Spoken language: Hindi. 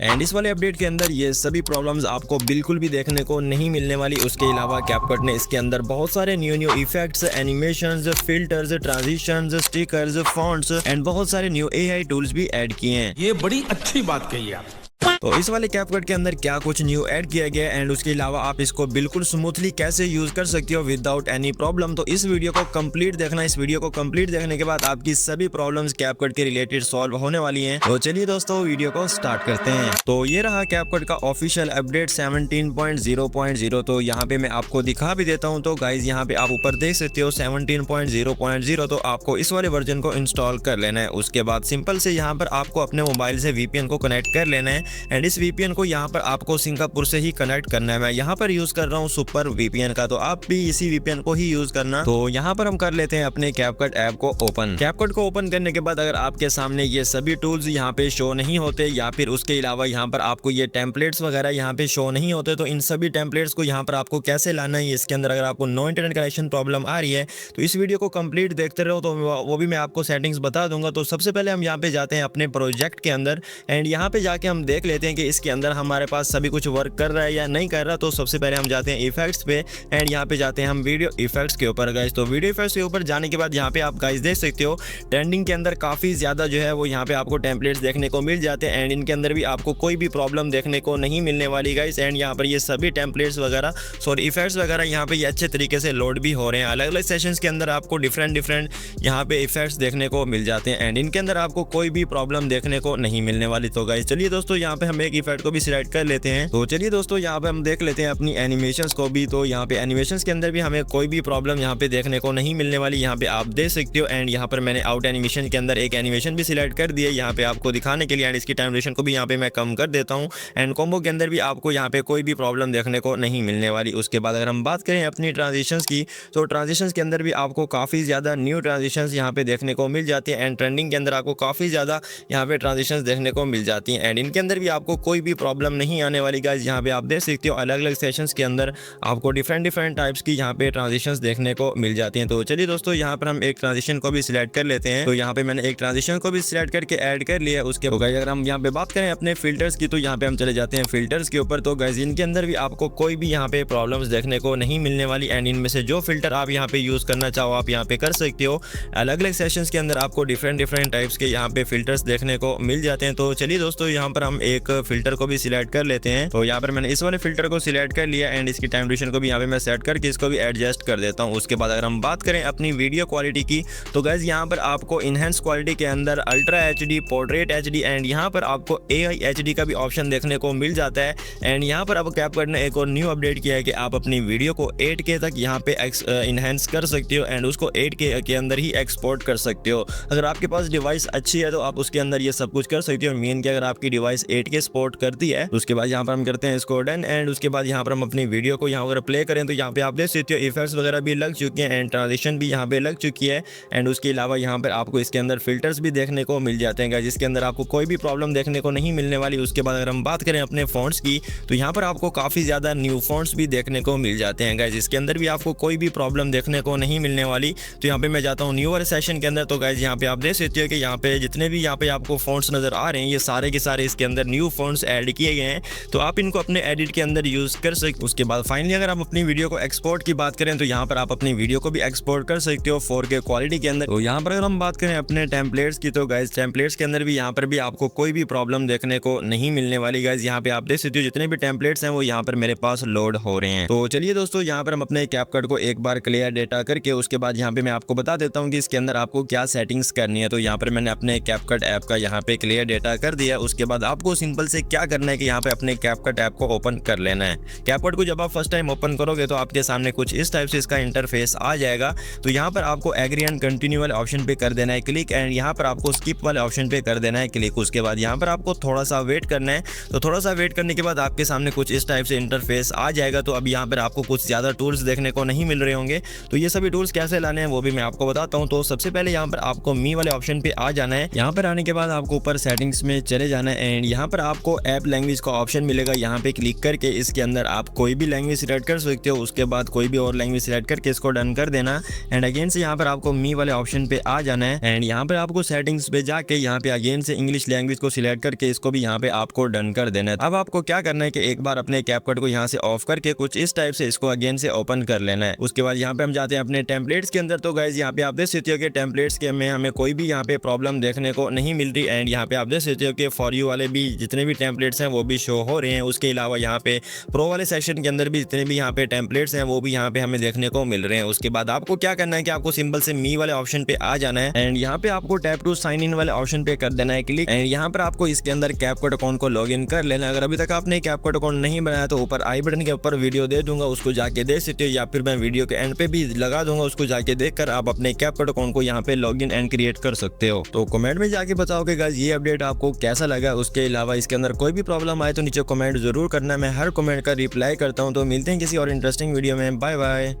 एंड इस वाले अपडेट के अंदर ये सभी प्रॉब्लम्स आपको बिल्कुल भी देखने को नहीं मिलने वाली। उसके अलावा कैपकट ने इसके अंदर बहुत सारे new effects, animations, filters, transitions, stickers, fonts and बहुत सारे न्यू एआई टूल्स भी ऐड किए हैं। ये बड़ी अच्छी बात कही आप। तो इस वाले कैपकट के अंदर क्या कुछ न्यू ऐड किया गया एंड उसके अलावा आप इसको बिल्कुल स्मूथली कैसे यूज कर सकते हो विदाउट एनी प्रॉब्लम, तो इस वीडियो को कंप्लीट देखना। इस वीडियो को कंप्लीट देखने के बाद आपकी सभी प्रॉब्लम्स कैपकट के रिलेटेड सॉल्व होने वाली हैं। तो चलिए दोस्तों वीडियो को स्टार्ट करते हैं। तो ये रहा कैपकट का ऑफिशियल अपडेट 17.0.0। तो यहाँ पे मैं आपको दिखा भी देता हूँ। तो गाइज यहाँ पे आप ऊपर देख सकते हो 17.0.0। तो आपको इस वाले वर्जन को इंस्टॉल कर लेना है। उसके बाद सिंपल से यहाँ पर आपको अपने मोबाइल से VPN को कनेक्ट कर लेना है एंड इस VPN को यहाँ पर आपको सिंगापुर से ही कनेक्ट करना है। मैं यहाँ पर यूज कर रहा हूँ सुपर VPN का, तो आप भी इसी VPN को ही यूज करना। तो यहाँ पर हम कर लेते हैं अपने कैपकट ऐप को ओपन। कैपकट को ओपन करने के बाद अगर आपके सामने ये सभी टूल्स यहाँ पे शो नहीं होते या फिर उसके अलावा यहाँ पर आपको ये टेम्पलेट्स वगैरह यहाँ पे शो नहीं होते, तो इन सभी टेम्पलेट्स को यहाँ पर आपको कैसे लाना है इसके अंदर। अगर आपको नो इंटरनेट कनेक्शन प्रॉब्लम आ रही है तो इस वीडियो को कंप्लीट देखते रहो, तो वो भी मैं आपको सेटिंग्स बता दूंगा। तो सबसे पहले हम यहाँ पे जाते हैं अपने प्रोजेक्ट के अंदर एंड यहाँ पे जाके हम देख लेते हैं कि इसके अंदर हमारे पास सभी कुछ वर्क कर रहा है या नहीं कर रहा। तो सबसे पहले हम जाते हैं इफेक्ट्स पे एंड यहाँ पे जाते हैं हम वीडियो इफेक्ट्स के ऊपर गाइस। तो वीडियो इफेक्ट्स के ऊपर जाने के बाद यहाँ पे आप गाइस देख सकते हो ट्रेंडिंग के अंदर काफी ज्यादा जो है वो यहाँ पे आपको टेम्पलेट्स देखने को मिल जाते हैं एंड इनके अंदर भी आपको कोई भी प्रॉब्लम देखने को नहीं मिलने वाली गाइस। एंड यहाँ पर ये सभी टेम्पलेट्स वगैरह इफेक्ट्स वगैरह यहाँ पे ये अच्छे तरीके से लोड भी हो रहे हैं। अलग अलग सेशंस के अंदर आपको डिफरेंट यहाँ पे इफेक्ट्स देखने को मिल जाते हैं एंड इनके अंदर आपको कोई भी प्रॉब्लम देखने को नहीं मिलने वाली। तो गाइस चलिए दोस्तों यहाँ पे हम एक इफेक्ट को भी सिलेक्ट कर लेते हैं। तो चलिए दोस्तों यहाँ पे हम देख लेते हैं अपनी एनिमेशंस को भी। तो यहाँ पे एनिमेशंस के अंदर भी हमें कोई भी प्रॉब्लम यहाँ पे देखने को नहीं मिलने वाली। यहाँ पे आप देख सकते हो एंड यहाँ पर मैंने आउट एनिमेशन के अंदर एक एनिमेशन भी सिलेक्ट कर दिया यहाँ पे आपको दिखाने के लिए एंड इसकी टाइम ड्यूरेशन को भी यहाँ पे मैं कम कर देता हूँ एंड कॉम्बो के अंदर भी आपको यहाँ पे कोई भी प्रॉब्लम देखने को नहीं मिलने वाली। उसके बाद अगर हम बात करें अपनी ट्रांजिशंस की, तो ट्रांजिशंस के अंदर भी आपको काफ़ी ज़्यादा न्यू ट्रांजिशंस यहाँ पे देखने को मिल जाती है एंड ट्रेंडिंग के अंदर आपको काफ़ी ज़्यादा यहाँ पे ट्रांजिशंस देखने को मिल जाती हैं एंड इनके अंदर भी आपको कोई भी प्रॉब्लम नहीं आने वाली गाइस। यहाँ पे आप देख सकते हो अलग अलग सेशंस के अंदर आपको डिफरेंट टाइप्स की यहाँ पे ट्रांजिशंस देखने को मिल जाती हैं। तो चलिए दोस्तों यहाँ पर हम एक ट्रांजिशन को भी सिलेक्ट कर लेते हैं। तो यहाँ पे मैंने एक ट्रांजिशन को भी सिलेक्ट करके ऐड कर लिया। उसके बाद अगर हम यहाँ पे बात करें अपने फिल्टर्स की, तो यहाँ पे हम चले जाते हैं फिल्टर्स के ऊपर। तो गाइस इनके अंदर भी आपको कोई भी यहाँ पे प्रॉब्लम्स देखने को नहीं मिलने वाली एंड इनमें से जो फिल्टर आप यहाँ पे यूज करना चाहो आप यहाँ पे कर सकते हो। अलग अलग सेशंस के अंदर आपको डिफरेंट टाइप्स के यहाँ पे फिल्टर्स देखने को मिल जाते हैं। तो चलिए दोस्तों यहाँ पर हम एक फिल्टर को भी सिलेक्ट कर लेते हैं। तो यहाँ पर मैंने इस वाले फिल्टर को सिलेक्ट कर लिया एंड इसकी टाइम ड्यूरेशन को भी यहाँ पे मैं सेट करके इसको भी एडजस्ट कर देता हूँ। उसके बाद अगर हम बात करें अपनी वीडियो क्वालिटी की, तो गाइस यहाँ पर आपको इनहेंस क्वालिटी के अंदर ultra HD, portrait HD and यहाँ पर आपको AI HD का भी ऑप्शन देखने को मिल जाता है एंड यहाँ पर अब कैपकट ने एक और न्यू अपडेट किया है कि आप अपनी वीडियो को 8K तक यहाँ पे इनहेंस कर सकते हो एंड उसको 8K के अंदर ही एक्सपोर्ट कर सकते हो। अगर आपके पास डिवाइस अच्छी है तो आप उसके अंदर ये सब कुछ कर सकते हो। मेन कि अगर आपकी डिवाइस 8K सपोर्ट करती है तो उसके बाद यहाँ पर हम करते हैं इसको डन एंड उसके बाद यहाँ पर हम अपनी वीडियो को यहाँ अगर प्ले करें तो यहाँ पे आप देख सकते हो इफेक्ट्स वगैरह भी लग चुके हैं एंड ट्रांजिशन भी यहाँ पे लग चुकी है एंड उसके अलावा यहाँ पर आपको इसके अंदर फिल्टर्स भी देखने को मिल जाते हैं जिसके अंदर आपको कोई भी प्रॉब्लम देखने को नहीं मिलने वाली। उसके बाद अगर हम बात करें अपने फॉन्ट्स की, तो यहाँ पर आपको काफ़ी ज़्यादा न्यू फॉन्ट्स भी देखने को मिल जाते हैं गाइज। इसके अंदर भी आपको कोई भी प्रॉब्लम देखने को नहीं मिलने वाली। तो यहाँ पे मैं जाता हूँ न्यू वाले सेशन के अंदर। तो गाइज यहाँ पे आप देख सकते हो कि यहाँ पे जितने भी यहाँ पे आपको फॉन्ट्स नज़र आ रहे हैं ये सारे के सारे इसके अंदर न्यू फॉन्ट्स ऐड किए गए हैं। तो आप इनको अपने एडिट के अंदर यूज़ कर सकते। उसके बाद फाइनली अगर आप अपनी वीडियो को एक्सपोर्ट की बात करें तो यहाँ पर आप अपनी वीडियो को भी एक्सपोर्ट कर सकते हो 4K क्वालिटी के अंदर। तो यहाँ पर अगर हम बात करें अपने टेम्पलेट्स की, तो गाइज टेम्पलेट्स के अंदर भी यहाँ पर भी आपको कोई भी प्रॉब्लम देखने को नहीं मिलने वाली गाइज। यहाँ पे आप देख सकते हो जितने भी टेम्पलेट्स हैं वो यहाँ पर मेरे पास लोड हो रहे हैं। तो चलिए दोस्तों यहाँ पर हम अपने कैपकट को एक बार क्लियर डेटा करके उसके बाद यहाँ पे मैं आपको बता देता हूँ कि इसके अंदर आपको क्या सेटिंग्स करनी है। तो यहाँ पर मैंने अपने कैपकट ऐप का यहाँ पे क्लियर डेटा कर दिया। उसके बाद आपको सिंपल से क्या करना है कि यहाँ पे अपने कैपकट ऐप को ओपन कर लेना है। कैपकट को जब आप फर्स्ट टाइम ओपन करोगे तो आपके सामने कुछ इस टाइप से इसका इंटरफेस आ जाएगा। तो यहाँ पर आपको एग्री एंड कंटिन्यू वाले ऑप्शन पे कर देना है क्लिक एंड यहाँ पर आपको स्किप वाले ऑप्शन पे कर देना है क्लिक। उसके बाद यहाँ पर आपको थोड़ा सा वेट करना है। तो थोड़ा सा वेट करने के बाद आपके सामने कुछ इस टाइप से इंटरफेस आ जाएगा। तो अब यहाँ पर आपको कुछ ज़्यादा टूल्स देखने को नहीं मिल रहे होंगे। तो ये सभी टूल्स कैसे लाने हैं वो भी मैं आपको बताता हूँ। तो सबसे पहले यहाँ पर आपको मी वाले ऑप्शन पे आ जाना है। यहाँ पर आने के बाद आपको ऊपर सेटिंग्स में चले जाना है एंड यहाँ पर आपको ऐप लैंग्वेज का ऑप्शन मिलेगा, यहाँ पे क्लिक करके इसके अंदर आप कोई भी लैंग्वेज सिलेक्ट कर सकते हो। उसके बाद कोई भी और लैंग्वेज सिलेक्ट करके इसको डन कर देना एंड अगेन से यहाँ पर आपको मी वाले ऑप्शन पे आ जाना है एंड यहाँ पर आपको सेटिंग्स पे जाके यहाँ पे अगेन से इंग्लिश लैंग्वेज को सिलेक्ट करके इसको भी यहाँ पे आपको डन कर देना है। अब आपको क्या करना है कि एक बार अपने कैपकट को यहाँ से ऑफ करके कुछ इस टाइप से इसको अगेन से ओपन कर लेना है। उसके बाद यहाँ पे हम जाते हैं अपने टेम्पलेट्स के अंदर। तो गाइज यहाँ पे आप देख सकते हो कि टेम्पलेट्स के में हमें कोई भी यहाँ पे प्रॉब्लम देखने को नहीं मिल रही एंड यहाँ पे आप देख सकते हो कि फॉर यू वाले भी जितने भी टेम्पलेट्स हैं वो भी शो हो रहे हैं। उसके अलावा यहाँ पे प्रो वाले सेक्शन के अंदर भी जितने भी यहाँ पे टेम्पलेट्स हैं वो भी यहाँ पे हमें देखने को मिल रहे हैं। उसके बाद आपको क्या करना है कि आपको सिंपल से मी वाले ऑप्शन पे आ जाना है एंड यहाँ पे आपको टैप टू साइन इन वाले ऑप्शन पे कर देना है क्लिक एंड यहाँ पर आपको इसके अंदर कैपकट अकाउंट को लॉग इन कर लेना है। अगर अभी तक आपने कैपकट अकाउंट नहीं बनाया तो ऊपर आई बटन के ऊपर वीडियो दे दूंगा, उसको जाके देख सकते हो, या फिर मैं वीडियो के एंड पे भी लगा दूंगा, उसको जाके देखकर आप अपने कैपकट अकाउंट को यहाँ पे लॉग इन एंड क्रिएट कर सकते हो। तो कमेंट में जाके बताओगे गाइस ये अपडेट आपको कैसा लगा। उसके अलावा इसके अंदर कोई भी प्रॉब्लम आए तो नीचे कमेंट जरूर करना, मैं हर कमेंट का रिप्लाई करता हूँ। तो मिलते हैं किसी और इंटरेस्टिंग वीडियो में, बाय बाय।